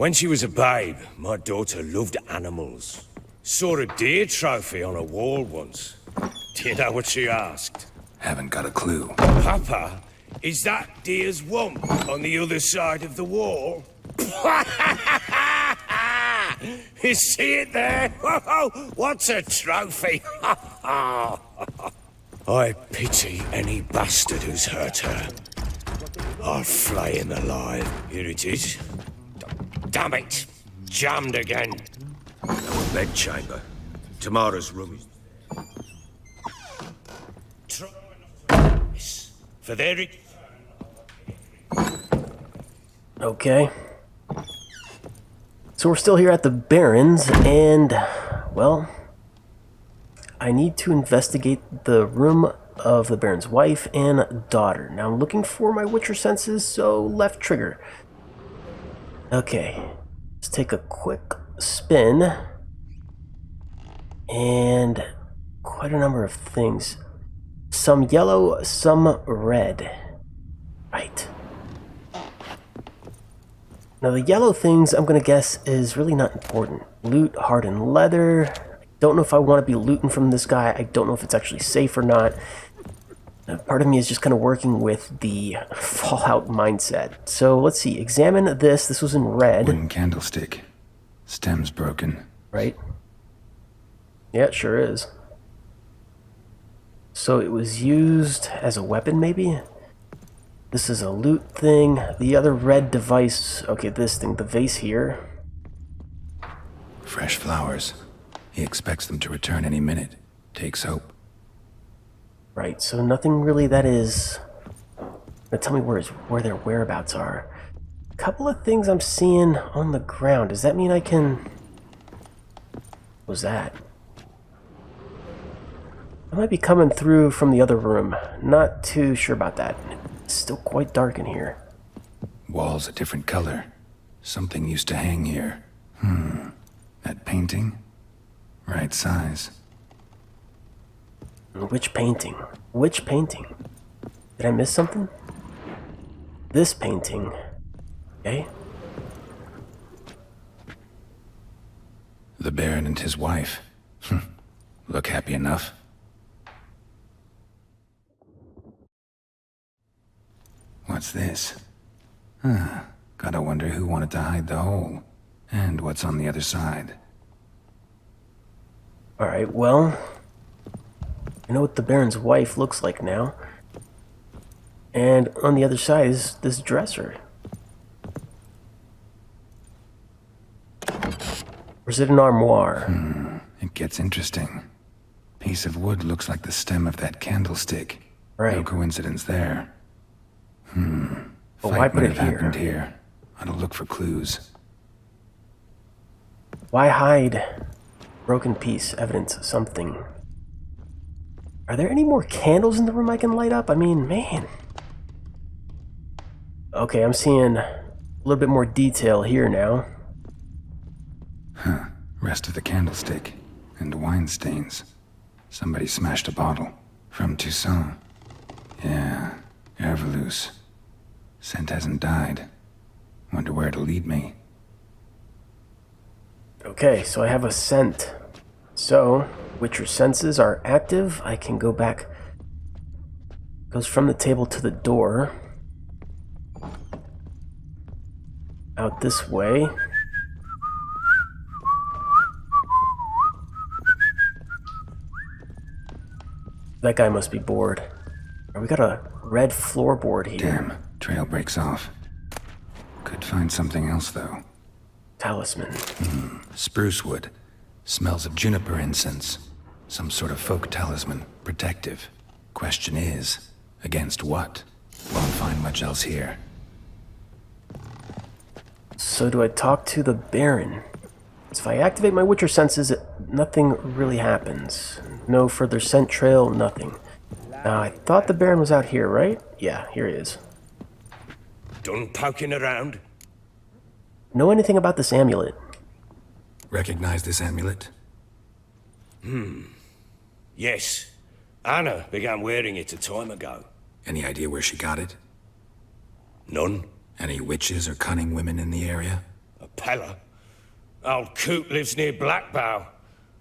When she was a babe, my daughter loved animals. Saw a deer trophy on a wall once. Do you know what she asked? Haven't got a clue. Papa, is that deer's wump on the other side of the wall? You see it there? What's a trophy? I pity any bastard who's hurt her. I'll flay him alive. Here it is. Damn it! Jammed again. Our bedchamber. Tamara's room. For their... Okay. So we're still here at the Baron's, and, well, I need to investigate the room of the Baron's wife and daughter. Now I'm looking for my Witcher senses, so left trigger. Okay, let's take a quick spin. And quite a number of things. Some yellow, some red. Right. Now the yellow things, I'm gonna guess, is really not important. Loot, hardened leather. I don't know if I want to be looting from this guy. I don't know if it's actually safe or not. Part of me is just kind of working with the Fallout mindset. So let's see. Examine this. This was in red. Wooden candlestick. Stem's broken. Right? Yeah, it sure is. So it was used as a weapon, maybe? This is a loot thing. The other red device... Okay, this thing. The vase here. Fresh flowers. He expects them to return any minute. Takes hope. Right, so nothing really that is... Now tell me where their whereabouts are. A couple of things I'm seeing on the ground. Does that mean I can... What was that? I might be coming through from the other room. Not too sure about that. It's still quite dark in here. Walls a different color. Something used to hang here. That painting? Right size. Which painting? Which painting? Did I miss something? This painting. Okay. The Baron and his wife. Look happy enough. What's this? Gotta wonder who wanted to hide the hole. And what's on the other side. Alright, well... I know what the Baron's wife looks like now. And on the other side is this dresser. Or is it an armoire? It gets interesting. Piece of wood looks like the stem of that candlestick. Right. No coincidence there. But why put it happened here? Ought to look for clues. Why hide broken piece, evidence, something? Are there any more candles in the room I can light up? I mean, man. Okay, I'm seeing a little bit more detail here now. Rest of the candlestick. And wine stains. Somebody smashed a bottle. From Toussaint. Yeah, Herveloos. Scent hasn't died. Wonder where it'll lead me. Okay, so I have a scent. So, Witcher senses are active. I can go back. Goes from the table to the door. Out this way. That guy must be bored. We got a red floorboard here. Damn, trail breaks off. Could find something else, though. Talisman. Spruce wood. Smells of juniper incense. Some sort of folk talisman. Protective. Question is, against what? Won't find much else here. So do I talk to the Baron? If I activate my Witcher senses, nothing really happens. No further scent trail, nothing. Now, I thought the Baron was out here, right? Yeah, here he is. Done poking around? Know anything about this amulet? Recognize this amulet? Yes. Anna began wearing it a time ago. Any idea where she got it? None. Any witches or cunning women in the area? Pellar. Old Coot lives near Blackbow.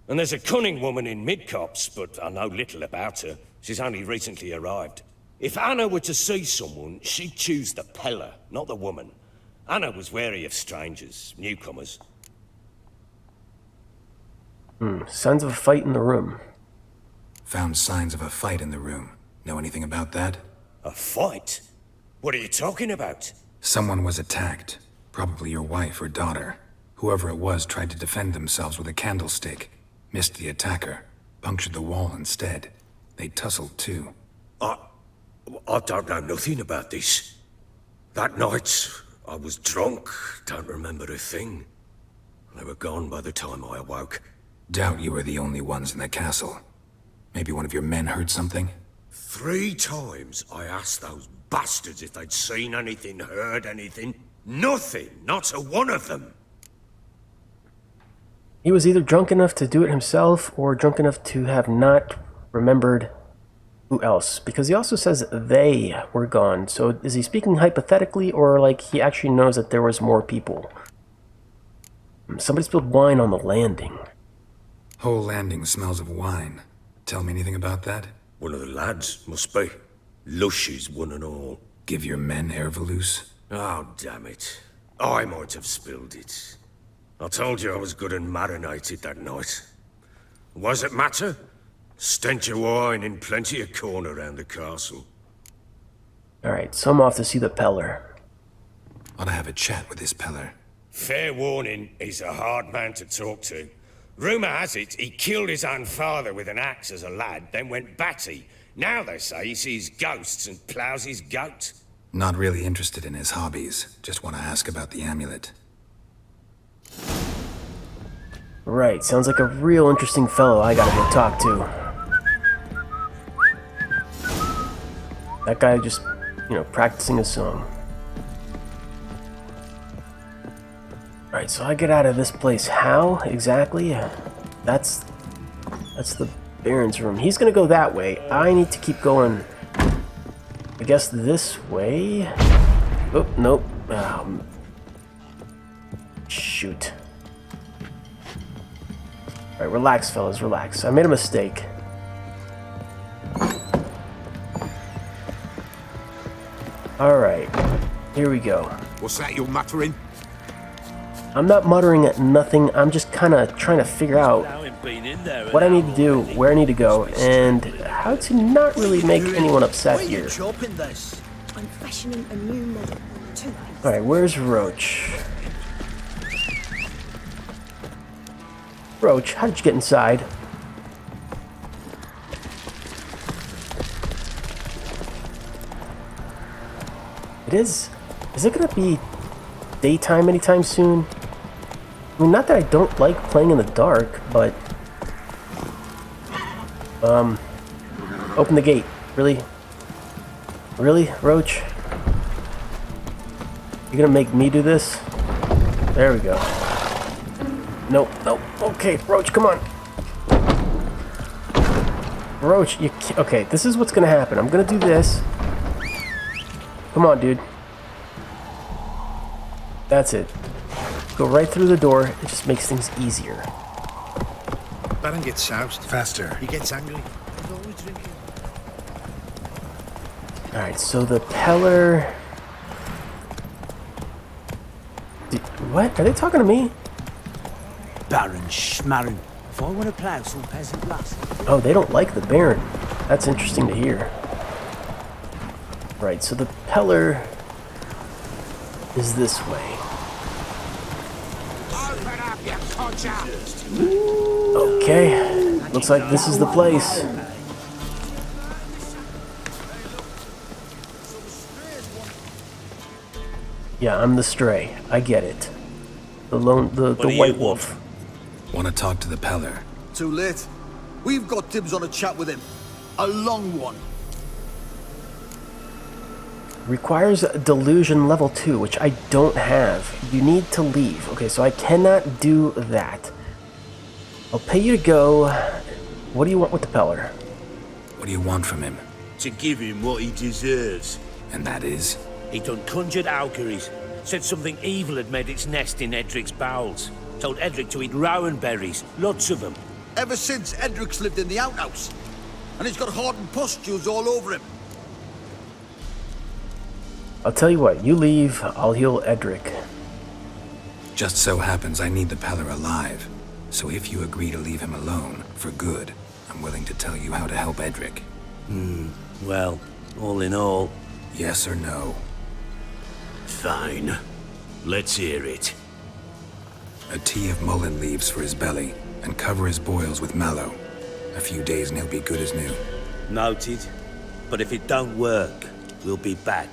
And there's a cunning woman in Midcopse, but I know little about her. She's only recently arrived. If Anna were to see someone, she'd choose the Pellar, not the woman. Anna was wary of strangers, newcomers. Signs of a fight in the room. Found signs of a fight in the room. Know anything about that? A fight? What are you talking about? Someone was attacked. Probably your wife or daughter. Whoever it was tried to defend themselves with a candlestick. Missed the attacker. Punctured the wall instead. They tussled too. I don't know nothing about this. That night, I was drunk. Don't remember a thing. They were gone by the time I awoke. Doubt you were the only ones in the castle. Maybe one of your men heard something? 3 times I asked those bastards if they'd seen anything, heard anything. Nothing, not a one of them. He was either drunk enough to do it himself or drunk enough to have not remembered who else. Because he also says they were gone. So is he speaking hypothetically or like he actually knows that there was more people? Somebody spilled wine on the landing. Whole landing smells of wine. Tell me anything about that? One of the lads, must be. Lushes, one and all. Give your men Ervelus? Oh, damn it. I might have spilled it. I told you I was good and marinated that night. What does it matter? Stench of wine in plenty of corn around the castle. Alright, so I'm off to see the Pellar. Ought to have a chat with this Pellar. Fair warning, he's a hard man to talk to. Rumour has it he killed his own father with an axe as a lad, then went batty. Now they say he sees ghosts and ploughs his goat. Not really interested in his hobbies. Just want to ask about the amulet. Right, sounds like a real interesting fellow I gotta go talk to. That guy just, practicing a song. Alright, so I get out of this place. How exactly? That's the Baron's room. He's gonna go that way. I need to keep going, I guess, this way. Oh, nope. Shoot. Alright, relax, fellas, relax. I made a mistake. Alright, here we go. What's that you're muttering? I'm not muttering at nothing, I'm just kind of trying to figure out what I need to do, where I need to go, and how to not really make anyone upset here. I'm fashioning a new model. Alright, where's Roach? Roach, how did you get inside? Is it gonna be daytime anytime soon? I mean, not that I don't like playing in the dark, but... Open the gate. Really? Really, Roach? You're gonna make me do this? There we go. Nope, nope. Okay, Roach, come on. Roach, you can't... Okay, this is what's gonna happen. I'm gonna do this. Come on, dude. That's it. Go right through the door. It just makes things easier. Baron gets soused. Faster. He gets angry. He's always drinking. Alright, so the Pellar... What? Are they talking to me? Baron Schmarren. If I want to plough some peasant lass. Oh, they don't like the Baron. That's interesting to hear. Right, so the Pellar is this way. Open up, you codger! Okay, looks like this is the place. Yeah, I'm the stray. I get it. The white wolf. Want to talk to the Pellar? Too late. We've got dibs on a chat with him. A long one. Requires delusion level 2, which I don't have. You need to leave. Okay, so I cannot do that. I'll pay you to go. What do you want with the Pellar? What do you want from him? To give him what he deserves. And that is? He done conjured auguries. Said something evil had made its nest in Edric's bowels. Told Edric to eat rowan berries, lots of them. Ever since Edric's lived in the outhouse. And he's got hardened pustules all over him. I'll tell you what, you leave, I'll heal Edric. Just so happens I need the Pellar alive. So if you agree to leave him alone, for good, I'm willing to tell you how to help Edric. Well, all in all... Yes or no? Fine. Let's hear it. A tea of mullein leaves for his belly, and cover his boils with mallow. A few days and he'll be good as new. Noted. But if it don't work, we'll be back.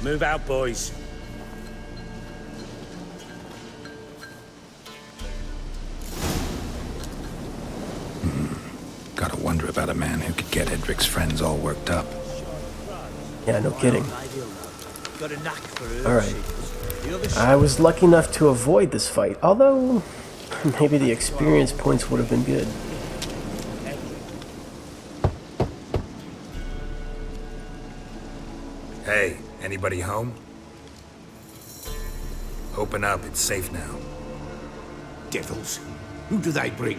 Move out, boys. Gotta wonder about a man who could get Edric's friends all worked up. Yeah, no kidding. Got a knack for Alright. I was lucky enough to avoid this fight, although maybe the experience points would have been good. Hey, anybody home? Open up, it's safe now. Devils. Who do they bring?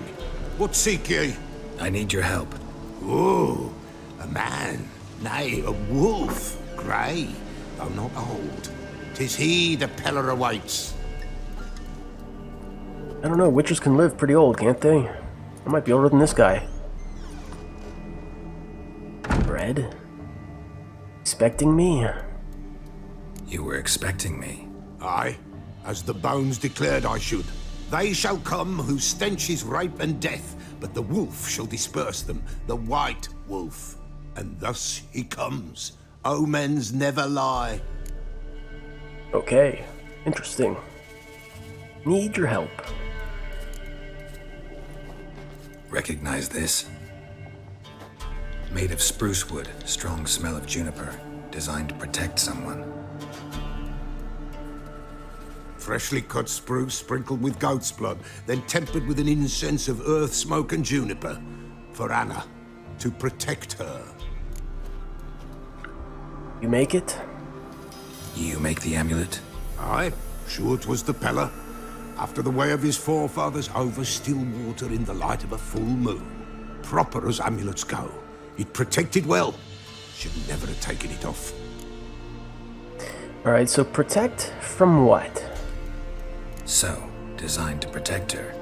What seek ye? I need your help. Oh, a man. Nay, a wolf. Grey, though not old. 'Tis he the Pellar awaits. I don't know, witchers can live pretty old, can't they? I might be older than this guy. Bread? Expecting me? You were expecting me. Aye, as the bones declared I should. They shall come whose stench is rape and death, but the wolf shall disperse them, the white wolf. And thus he comes. Omens never lie. Okay, interesting. Need your help. Recognize this? Made of spruce wood, strong smell of juniper, designed to protect someone. Freshly cut spruce sprinkled with goat's blood, then tempered with an incense of earth, smoke and juniper. For Anna, to protect her. You make it? You make the amulet? Aye, sure 'twas the Pellar. After the way of his forefathers, over still water in the light of a full moon. Proper as amulets go. It protected well. Should never have taken it off. Alright, so protect from what? So, designed to protect her.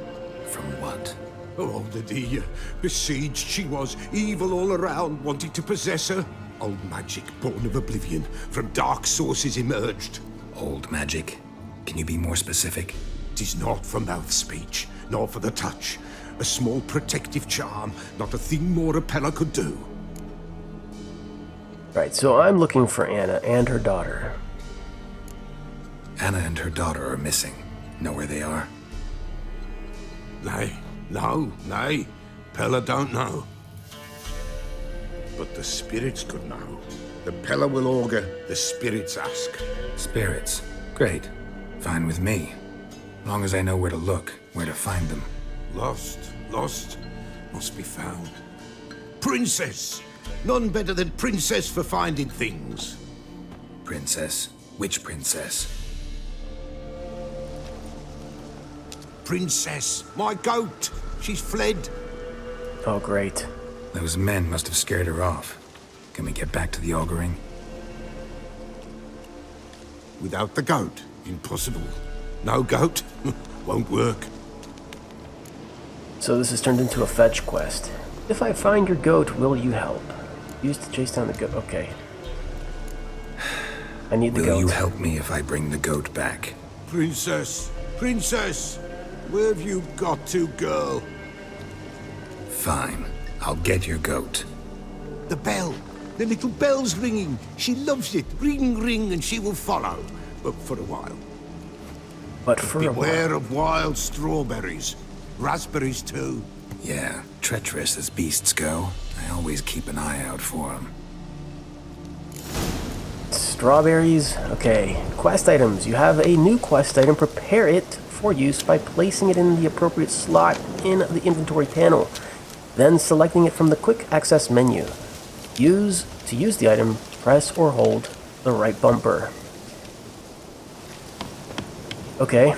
From what? Oh, the dear. Besieged she was, evil all around, wanting to possess her. Old magic, born of oblivion, from dark sources emerged. Old magic? Can you be more specific? 'Tis not for mouth speech, nor for the touch. A small protective charm, not a thing more a Pellar could do. Right, so I'm looking for Anna and her daughter. Anna and her daughter are missing. Know where they are? Nay, nay. Pellar don't know. But the spirits could know. The Pellar will augur, the spirits ask. Spirits. Great. Fine with me. Long as I know where to look, where to find them. Lost, must be found. Princess! None better than Princess for finding things. Princess? Which princess? Princess, my goat! She's fled. Oh, great. Those men must have scared her off. Can we get back to the auguring? Without the goat, impossible. No goat, won't work. So this has turned into a fetch quest. If I find your goat, will you help? Use to chase down the goat. Okay. I need the goat. Will you help me if I bring the goat back? Princess, where have you got to, girl? Fine. I'll get your goat. The bell. The little bell's ringing. She loves it. Ring, ring, and she will follow. But for a while. But for a while. Beware of wild strawberries. Raspberries, too. Yeah, treacherous as beasts go. I always keep an eye out for them. Strawberries. Okay. Quest items. You have a new quest item. Prepare it for use by placing it in the appropriate slot in the inventory panel. Then selecting it from the quick access menu. To use the item, press or hold the right bumper. Okay.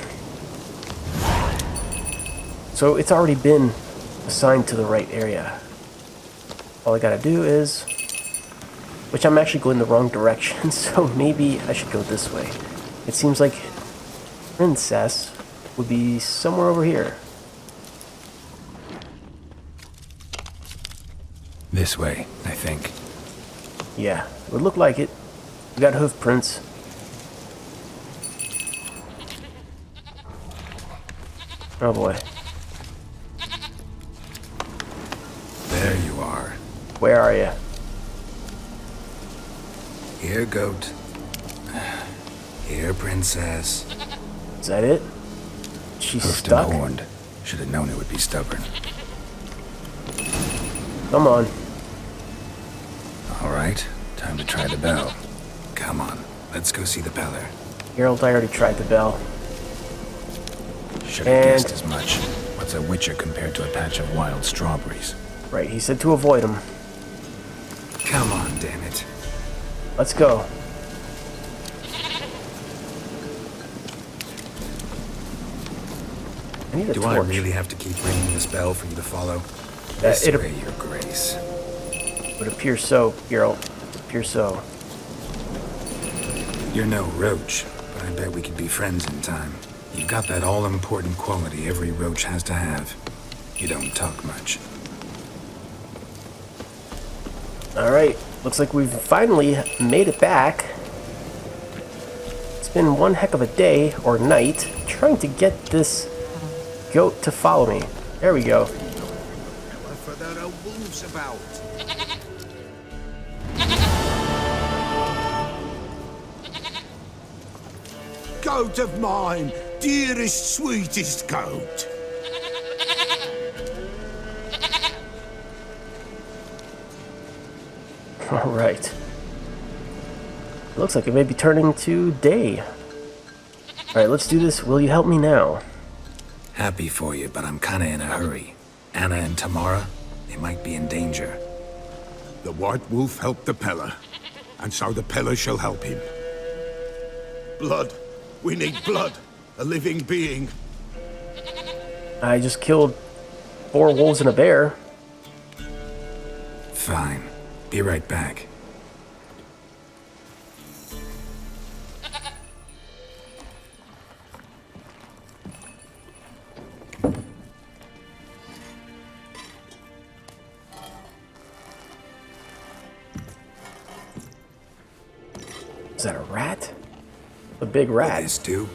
So it's already been assigned to the right area. All I gotta do is... Which I'm actually going the wrong direction, so maybe I should go this way. It seems like Princess would be somewhere over here. This way, I think. Yeah, it would look like it. We got hoof prints. Oh boy. There you are. Where are you? Here, goat. Here, princess. Is that it? She's Hoofed stuck? and horned. Should have known it would be stubborn. Come on. All right, time to try the bell. Come on, let's go see the Pellar. Geralt, I already tried the bell. Should have guessed as much. What's a witcher compared to a patch of wild strawberries? Right, he said to avoid him. Come on, damn it. Let's go. I need a Do torch. I really have to keep ringing this bell for you to follow? This it way, your grace. would appear so, Geralt. It appears so. You're no roach, but I bet we could be friends in time. You've got that all-important quality every roach has to have. You don't talk much. Alright, looks like we've finally made it back. It's been one heck of a day, or night, trying to get this goat to follow me. There we go. For there are wolves about. Goat of mine, dearest, sweetest goat. Alright. Looks like it may be turning to day. Alright, let's do this. Will you help me now? Happy for you, but I'm kinda in a hurry. Anna and Tamara, they might be in danger. The White Wolf helped the Pellar, and so the Pellar shall help him. Blood. We need blood. A living being. I just killed 4 wolves and a bear. Fine. Be right back. Is that a rat? A big rat. This do?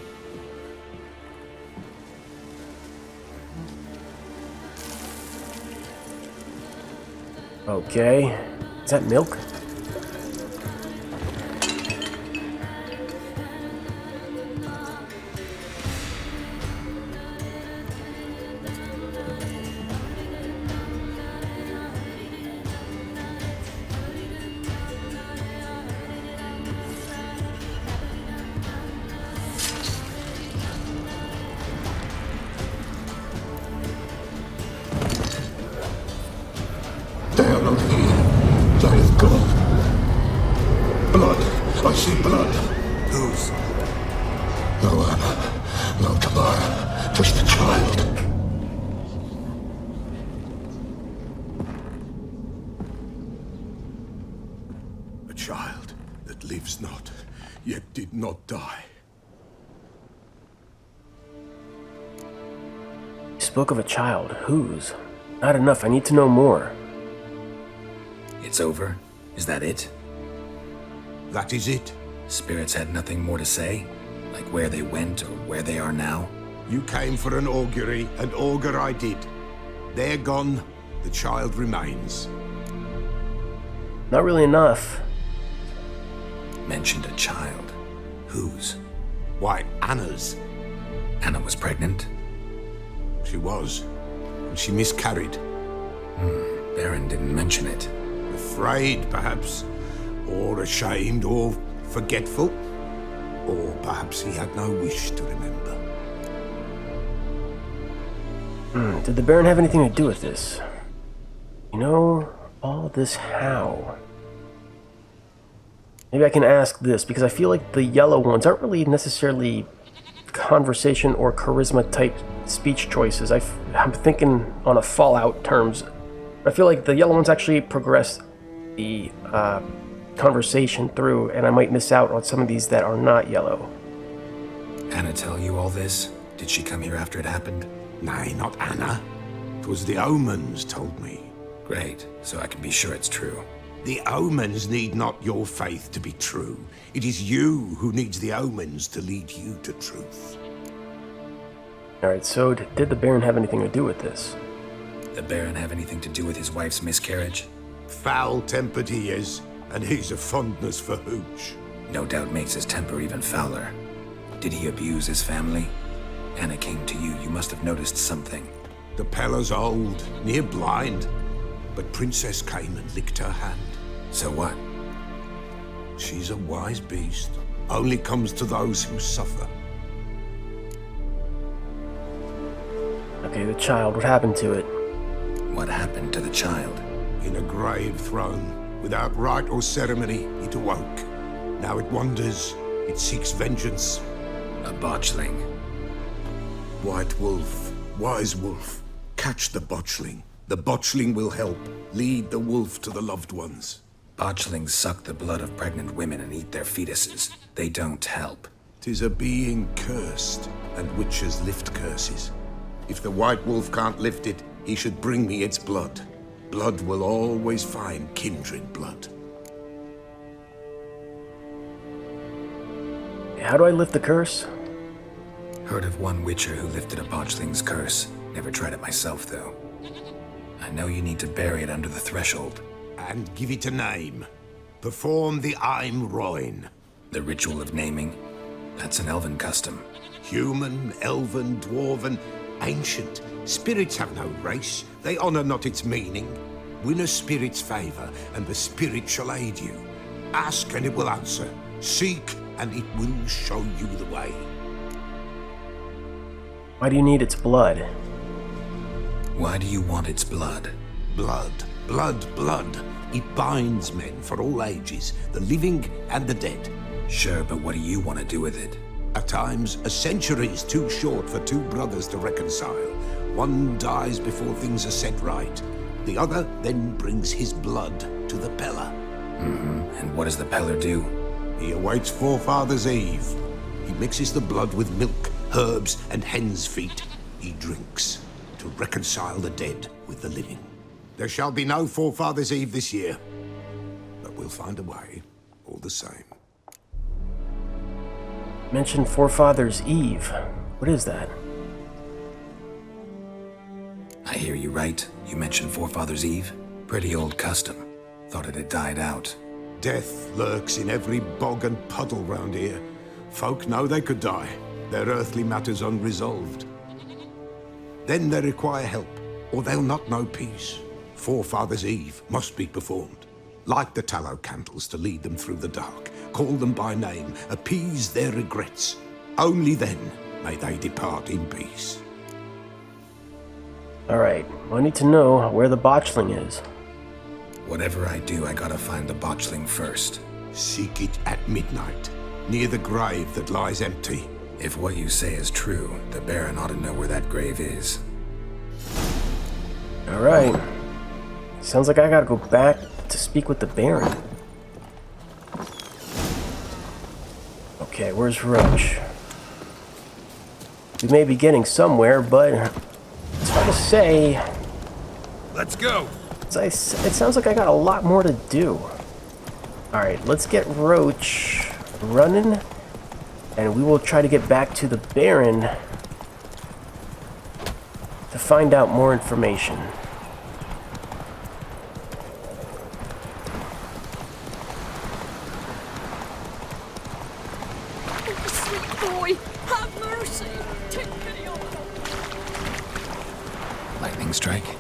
Okay. Is that milk? They are not here. That is blood. Blood. I see blood. Whose? No Anna. No Tamara. Just a child. A child that lives not, yet did not die. You spoke of a child. Whose? Not enough. I need to know more. It's over? Is that it? That is it. Spirits had nothing more to say? Like where they went or where they are now? You came for an augury, and augur I did. They're gone. The child remains. Not really enough. Mentioned a child. Whose? Why, Anna's. Anna was pregnant? She was. And she miscarried. Baron didn't mention it. Afraid, perhaps. Or ashamed, or forgetful. Or perhaps he had no wish to remember. Did the Baron have anything to do with this? You know, all this how? Maybe I can ask this, because I feel like the yellow ones aren't really necessarily conversation or charisma type speech choices. I'm thinking on a Fallout terms. I feel like the yellow ones actually progress the conversation through, and I might miss out on some of these that are not yellow. Anna tell you all this? Did she come here after it happened? Nay, not Anna. 'Twas the omens told me. Great, so I can be sure it's true. The omens need not your faith to be true. It is you who needs the omens to lead you to truth. Alright, so did the Baron have anything to do with this? The Baron have anything to do with his wife's miscarriage? Foul-tempered he is, and he's a fondness for hooch. No doubt makes his temper even fouler. Did he abuse his family? Anna came to you, you must have noticed something. The Pellar's old, near blind, but Princess came and licked her hand. So what? She's a wise beast, only comes to those who suffer. Okay, the child, what happened to it? What happened to the child? In a grave thrown, without rite or ceremony, it awoke. Now it wanders, it seeks vengeance. A botchling. White wolf, wise wolf, catch the botchling. The botchling will help, lead the wolf to the loved ones. Botchlings suck the blood of pregnant women and eat their fetuses. They don't help. 'Tis a being cursed, and witches lift curses. If the white wolf can't lift it, he should bring me its blood. Blood will always find kindred blood. How do I lift the curse? Heard of one witcher who lifted a botchling's curse. Never tried it myself, though. I know you need to bury it under the threshold. And give it a name. Perform the Aim Roin. The ritual of naming? That's an elven custom. Human, elven, dwarven, ancient. Spirits have no race. They honor not its meaning. Win a spirit's favor, and the spirit shall aid you. Ask, and it will answer. Seek, and it will show you the way. Why do you need its blood? Why do you want its blood? Blood, blood, blood. It binds men for all ages, the living and the dead. Sure, but what do you want to do with it? At times, a century is too short for two brothers to reconcile. One dies before things are set right. The other then brings his blood to the Pellar. And what does the Pellar do? He awaits Forefather's Eve. He mixes the blood with milk, herbs, and hen's feet. He drinks to reconcile the dead with the living. There shall be no Forefather's Eve this year, but we'll find a way, all the same. Mentioned Forefather's Eve. What is that? I hear you right. You mentioned Forefather's Eve? Pretty old custom. Thought it had died out. Death lurks in every bog and puddle round here. Folk know they could die, their earthly matters unresolved. Then they require help, or they'll not know peace. Forefather's Eve must be performed. Light the tallow candles to lead them through the dark. Call them by name, appease their regrets. Only then may they depart in peace. Alright, well, I need to know where the botchling is. Whatever I do, I gotta find the botchling first. Seek it at midnight, near the grave that lies empty. If what you say is true, the Baron ought to know where that grave is. Alright. Sounds like I gotta go back to speak with the Baron. Okay, where's Roach? We may be getting somewhere, but it's hard to say. Let's go. It sounds like I got a lot more to do. Alright, let's get Roach running, and we will try to get back to the Baron to find out more information. Oh, sweet boy, have mercy. Take pity on him. Lightning strike?